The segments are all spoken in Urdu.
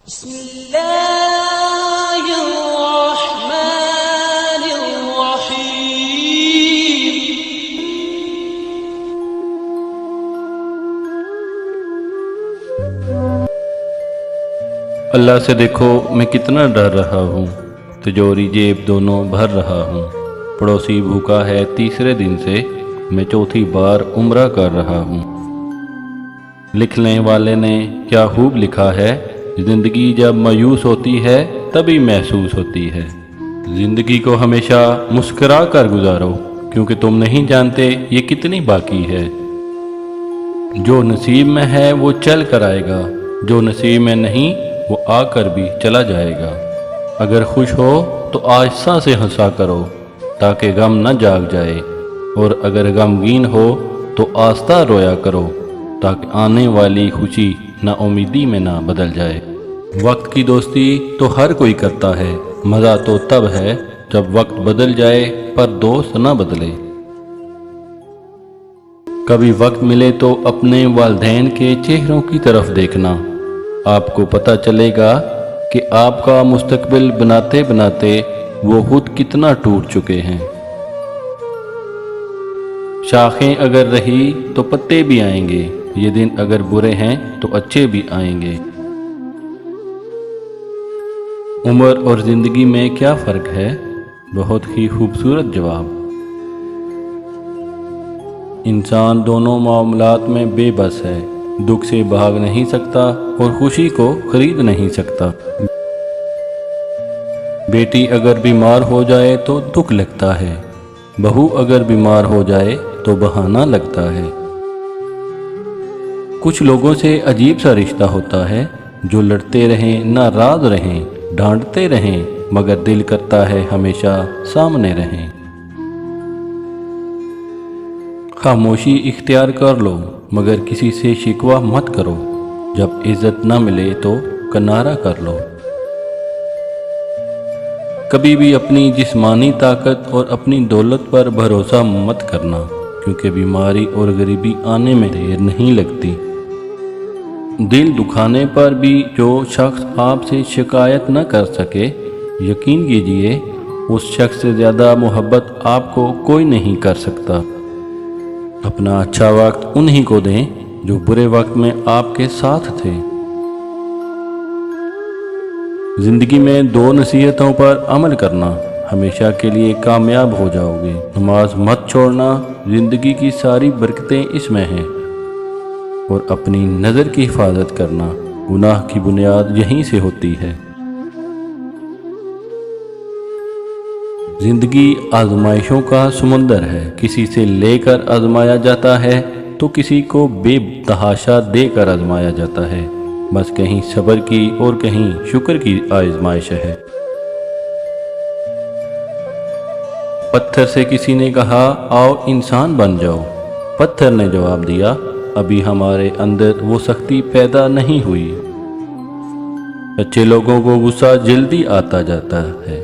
بسم اللہ الرحمن الرحیم۔ اللہ سے دیکھو میں کتنا ڈر رہا ہوں، تجوری جیب دونوں بھر رہا ہوں۔ پڑوسی بھوکا ہے تیسرے دن سے، میں چوتھی بار عمرہ کر رہا ہوں۔ لکھنے والے نے کیا خوب لکھا ہے، زندگی جب مایوس ہوتی ہے تبھی محسوس ہوتی ہے۔ زندگی کو ہمیشہ مسکرا کر گزارو، کیونکہ تم نہیں جانتے یہ کتنی باقی ہے۔ جو نصیب میں ہے وہ چل کر آئے گا، جو نصیب میں نہیں وہ آ کر بھی چلا جائے گا۔ اگر خوش ہو تو آہستہ سے ہنسا کرو تاکہ غم نہ جاگ جائے، اور اگر غمگین ہو تو آہستہ رویا کرو تاکہ آنے والی خوشی نا امیدی میں نہ بدل جائے۔ وقت کی دوستی تو ہر کوئی کرتا ہے، مزہ تو تب ہے جب وقت بدل جائے پر دوست نہ بدلے۔ کبھی وقت ملے تو اپنے والدین کے چہروں کی طرف دیکھنا، آپ کو پتہ چلے گا کہ آپ کا مستقبل بناتے بناتے وہ خود کتنا ٹوٹ چکے ہیں۔ شاخیں اگر رہی تو پتے بھی آئیں گے، یہ دن اگر برے ہیں تو اچھے بھی آئیں گے۔ عمر اور زندگی میں کیا فرق ہے؟ بہت ہی خوبصورت جواب۔ انسان دونوں معاملات میں بے بس ہے، دکھ سے بھاگ نہیں سکتا اور خوشی کو خرید نہیں سکتا۔ بیٹی اگر بیمار ہو جائے تو دکھ لگتا ہے، بہو اگر بیمار ہو جائے تو بہانہ لگتا ہے۔ کچھ لوگوں سے عجیب سا رشتہ ہوتا ہے، جو لڑتے رہیں ناراض رہیں ڈانٹتے رہیں مگر دل کرتا ہے ہمیشہ سامنے رہیں۔ خاموشی اختیار کر لو مگر کسی سے شکوہ مت کرو، جب عزت نہ ملے تو کنارہ کر لو۔ کبھی بھی اپنی جسمانی طاقت اور اپنی دولت پر بھروسہ مت کرنا، کیونکہ بیماری اور غریبی آنے میں دیر نہیں لگتی۔ دل دکھانے پر بھی جو شخص آپ سے شکایت نہ کر سکے، یقین کیجئے اس شخص سے زیادہ محبت آپ کو کوئی نہیں کر سکتا۔ اپنا اچھا وقت انہی کو دیں جو برے وقت میں آپ کے ساتھ تھے۔ زندگی میں دو نصیحتوں پر عمل کرنا، ہمیشہ کے لیے کامیاب ہو جاؤ گے۔ نماز مت چھوڑنا، زندگی کی ساری برکتیں اس میں ہیں، اور اپنی نظر کی حفاظت کرنا، گناہ کی بنیاد یہیں سے ہوتی ہے۔ زندگی آزمائشوں کا سمندر ہے، کسی سے لے کر آزمایا جاتا ہے تو کسی کو بے تحاشا دے کر آزمایا جاتا ہے، بس کہیں صبر کی اور کہیں شکر کی آزمائش ہے۔ پتھر سے کسی نے کہا آؤ انسان بن جاؤ، پتھر نے جواب دیا ابھی ہمارے اندر وہ سختی پیدا نہیں ہوئی۔ سچے لوگوں کو غصہ جلدی آتا جاتا ہے،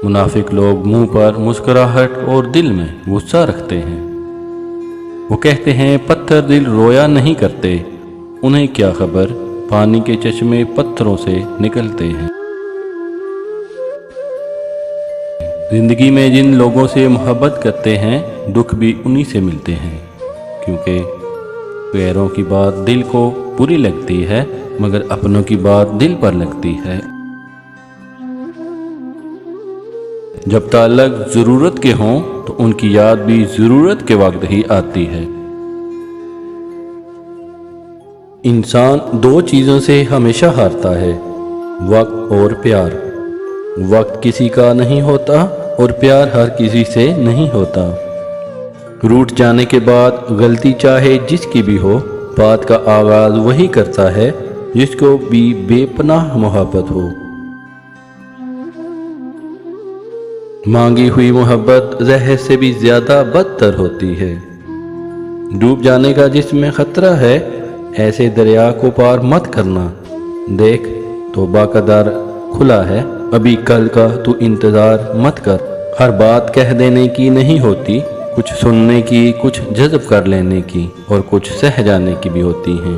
منافق لوگ منہ پر مسکراہٹ اور دل میں غصہ رکھتے ہیں۔ وہ کہتے ہیں پتھر دل رویا نہیں کرتے، انہیں کیا خبر پانی کے چشمے پتھروں سے نکلتے ہیں۔ زندگی میں جن لوگوں سے محبت کرتے ہیں دکھ بھی انہی سے ملتے ہیں، کیونکہ غیروں کی بات دل کو بری لگتی ہے مگر اپنوں کی بات دل پر لگتی ہے۔ جب تعلق ضرورت کے ہوں تو ان کی یاد بھی ضرورت کے وقت ہی آتی ہے۔ انسان دو چیزوں سے ہمیشہ ہارتا ہے، وقت اور پیار۔ وقت کسی کا نہیں ہوتا اور پیار ہر کسی سے نہیں ہوتا۔ روٹ جانے کے بعد غلطی چاہے جس کی بھی ہو، بات کا آغاز وہی کرتا ہے جس کو بھی بے پناہ محبت ہو۔ مانگی ہوئی محبت زہر سے بھی زیادہ بدتر ہوتی ہے۔ ڈوب جانے کا جس میں خطرہ ہے، ایسے دریا کو پار مت کرنا۔ دیکھ توبہ کا در کھلا ہے، ابھی کل کا تو انتظار مت کر۔ ہر بات کہہ دینے کی نہیں ہوتی، کچھ سننے کی، کچھ جذب کر لینے کی اور کچھ سہ جانے کی بھی ہوتی ہیں۔